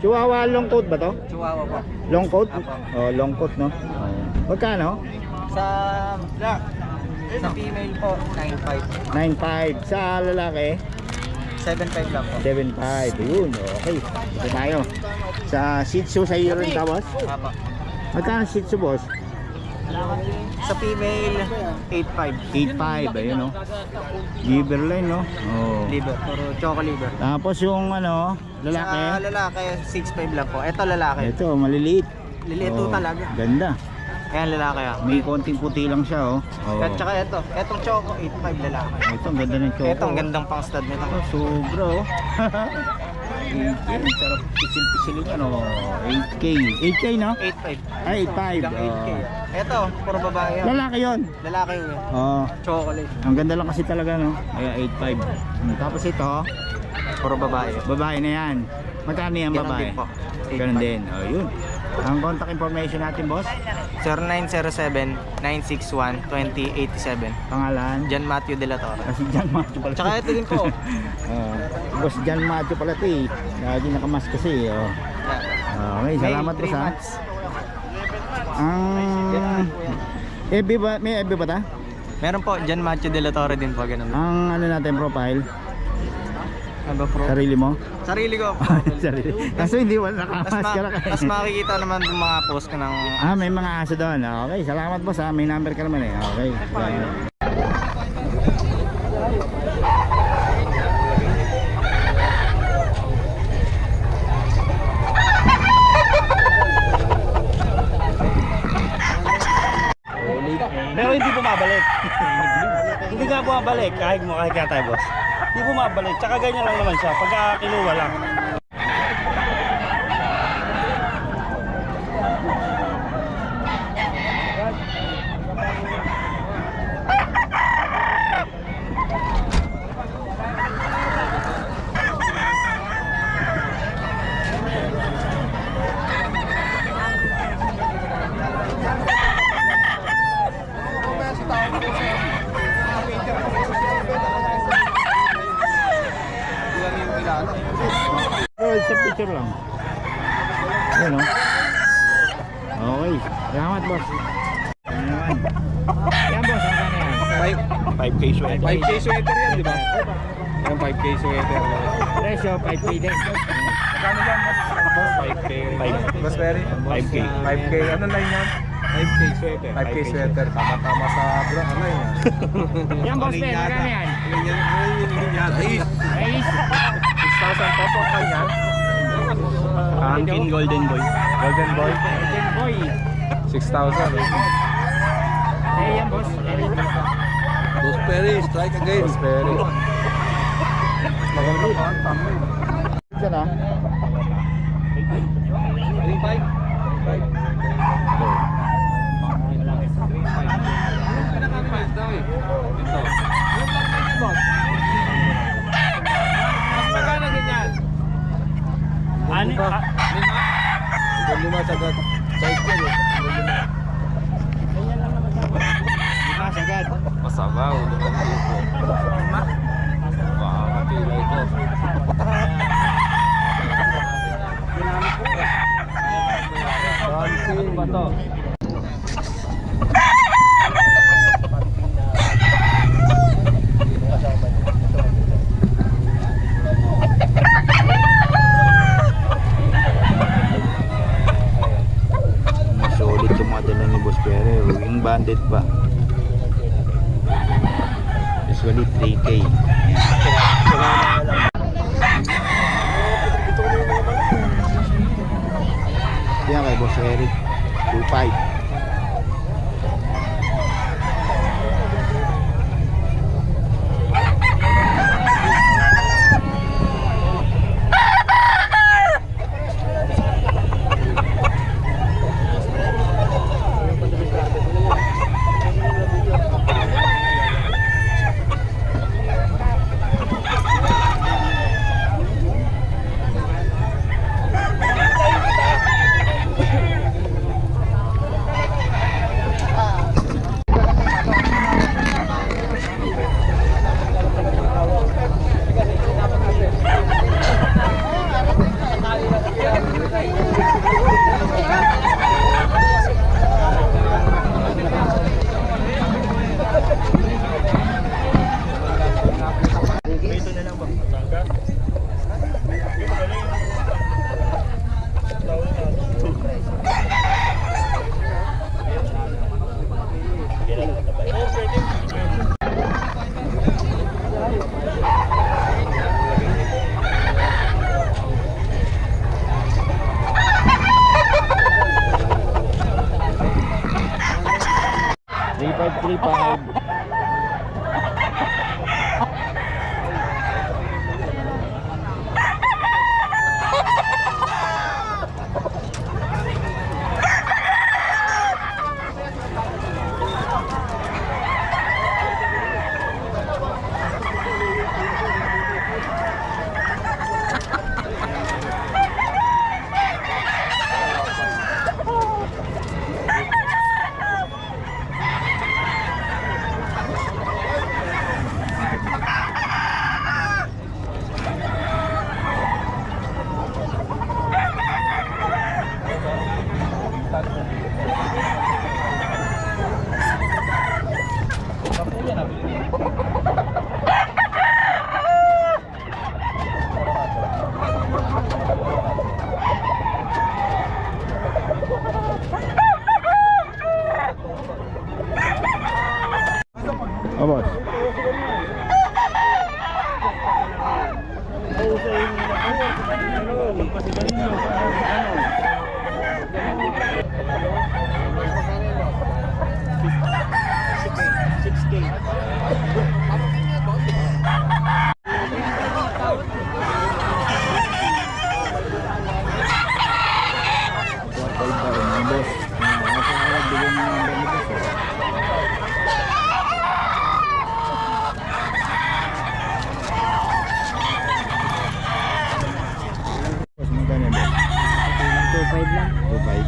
Chihuahua long coat ba to? Chihuahua po. Long coat? Apo. Oh, long coat no. Oh. Magkano? Sa female po, 9.5. 9.5. Sa lalaki? 7.5 lang po. 7.5. Ayun, okay. Ito tayo. Sa Shih Tzu sa iyo rin tapos? Apo. Magkano Shih Tzu boss? Sa female, 8.5. 8.5. Ayun no. Liver line no. Oh. Liver, puro choco liver. Tapos yung ano, lalaki? Sa lalaki, 6.5 lang po. Ito lalaki. Ito, maliliit. Liliit po talaga. Ganda. Ayan lalaki ah. May konting puti lang siya oh. At saka ito, etong choco, 8.5 lalaki. Ito, ang ganda ng choco. Ito, ang gandang pang stud nito. Oh, sobra oh. 8K, sarap pisil-pisilin ano. 8K. 8K no? 8.5. Ay, 8.5. Hanggang 8K. Ito, puro babae yan. Lalaki yun. Lalaki yun. Oh, Chocolate. ang ganda lang kasi talaga no. Kaya 8.5. Tapos ito, Puro babae. babae na yan. Magkano yan Ganun babae? din po. Ganun din. Oh, yun. Ang contact information natin, boss? 0907-961-2087. Pangalan? John Matthew De La Torre. Kasi John Macho pala. Tsaka ito din po. Boss John Macho pala ito eh. Lagi nakamas kasi. Oh. Okay, salamat po sa. Ang FB ba? May FB ba ta? Meron po, John Matthew De La Torre din po. Ganun. Ang ano natin profile? Ano bro? Sarili mo? Sarili ko. Sarili. Kasi hindi wala nakamaskara ka. Mas makikita naman yung mga post ko ng... May mga aso doon. Okay, salamat po sa. May number ka naman eh. Okay. Pero hindi bumabalik. Hindi nga bumabalik kahit nga tayo boss. Hindi bumabalik. Tsaka ganyan lang naman siya. Pagka kinuha lang. Sa picture lang. Ayan o. Okay. Salamat boss. Yan boss. Ang kanya yan. 5K sweater. 5K sweater yan, di ba? Yung 5K sweater. Presyo 5K din. Magkano yan, mas? 5K. 5. Mas very? 5K. 5K. Ano line yan? 5K sweater. 5K sweater. Tama-tama sa bro. Ano yan? Yan boss Ben. Magkano yan? Ace. Ace. 6,000 peso ang kanya. Angkin Golden Boy. Golden Boy. Golden Boy. 6,000. Yan boss. Dos Perry, strike again. Dos Perry. Maganda ka, tama yun. Diyan ah. 3.5. Magkano ganyan? Ani? Lima sagad. Size ko eh. Sagad. Masabaw. Baka mapila ito. Ano ba to? Solid yung mga dala ni Boss Pere. Yung bandit pa. Usually 3K. Yan kay Boss Eric 2.5. Magkano yan, boss? 2.5 lang. 2.5.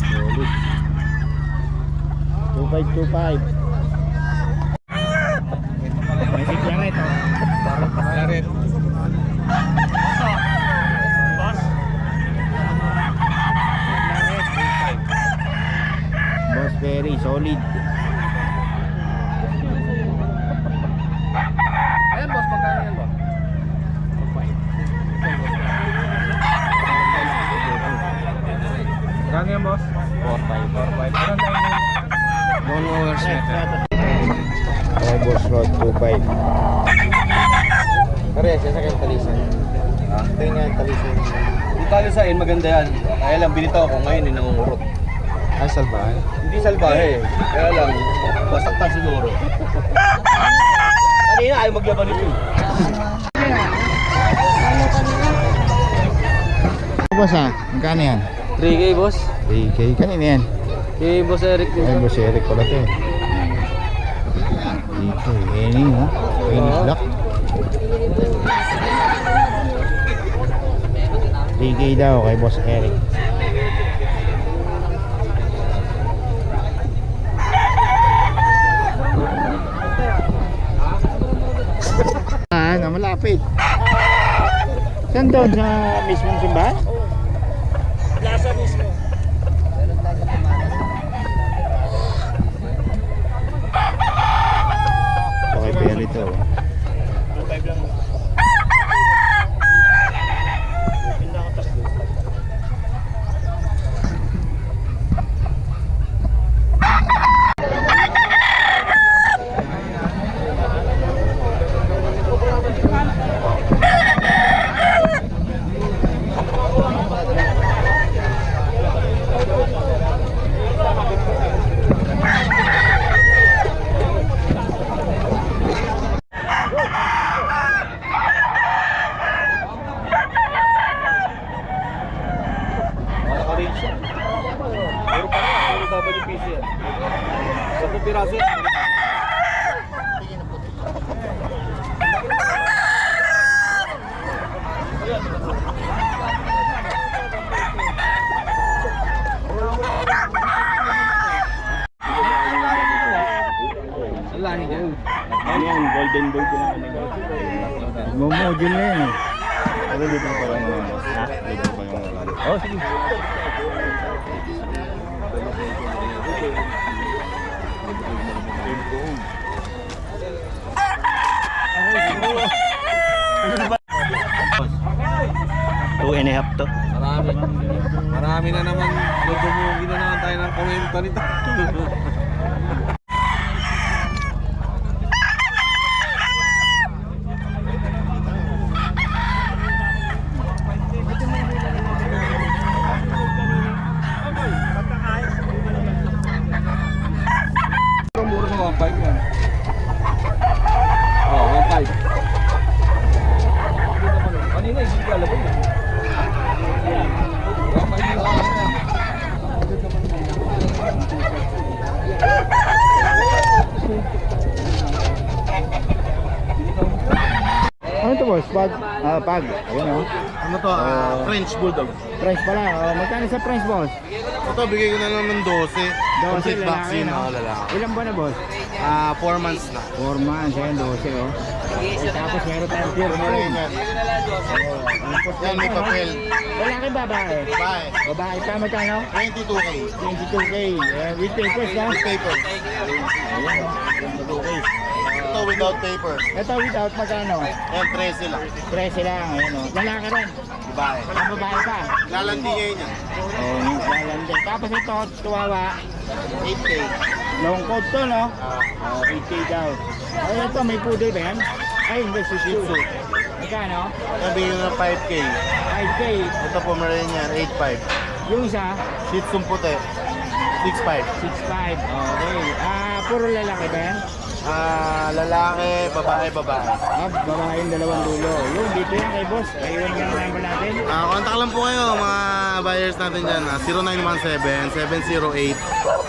Solid. 2.5. May sikyaret, oh. Claret. Boss Perry, solid. Ayan boss, magkano yan boss? Magkano yan boss? 4.5. Ano na yun? Lone Roller Sweater. Okay, boss Rod, 2.5. Kaya siya sa kayong talisan. Tingnan nga yung talisan. Yung talisain, maganda yan. Kaya lang, binitaw ko ngayon, nangungurot. Ay, salbahan. Hindi salbahe. Kaya lang, basaktan siguro. Kanina, ayaw maglaban nito. Boss ha, magkano yan? 3K, boss. 3K, kanina yan. Kay Boss Eric Ay, boss Eric pala ito eh. 3K, Eni ha? Eni Black. 3K daw kay boss Eric. Na malapit. Saan doon? Sa mismong simbahan? Plaza mismo. Okay, pero ito. 2.5 lang. Pinda ko tas. Ano yan? Golden boy ko naman yung Momodule na yan eh. Pero dito pa yung ha? Dito pa yung oh, sige. Two and a half to. Marami na naman. Dudumugi na naman tayo ng komenta nito. Mura sa 1.5 yan. Oo, 1.5. Kanina, hindi ka alam yun. Ano to boss? Pag? Pag. Ayun oh. Ano to? French Bulldog. French pala. Oh, magkano sa French boss? Ito, bigay ko na lang ng 12. Complete lalaki, vaccine, no? lalaki. Ilan ba na boss? 4 months na. 4 months. Ayan, 12 oh. Tapos meron tayong pure Ano gold. yun yan? Yan, may papel. Lalaki babae? Bye. Babae pa magkano? 22K. 22K. With papers na? With paper. Ayan, 22K. Ito without paper. Ito without magkano? Yan, 13 lang. 13 lang. Ayan oh. Lalaki rin. Babae. Ang babae pa. Lalandi ngayon yan. Oh, yung lalandi. Tapos ito, tuwawa. 8K. Long coat to, no? 8K daw. Ay, ito, may poodle ba yan? Ay, hindi, Shih Tzu. Magkano? Nabigyan na 5K. 5K. Ito Pomeranian, 8.5. Yung isa, Shih Tzu puti, 6.5. 6'5". Okay. Puro lalaki ba yan? Lalaki, babae. Babae yung dalawang dulo. Yung dito yan kay boss. Ayun yung number natin. Contact lang po kayo mga buyers natin dyan.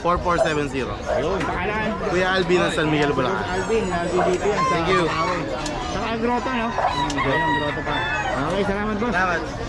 0917-708-4470. Ayun, pakalaan. Kuya Alvin ng San Miguel, Boss Bulacan. Alvin, dito yan. Thank you. Saka grotto, no? Ayun, grotto pa. Okay, salamat boss. Salamat.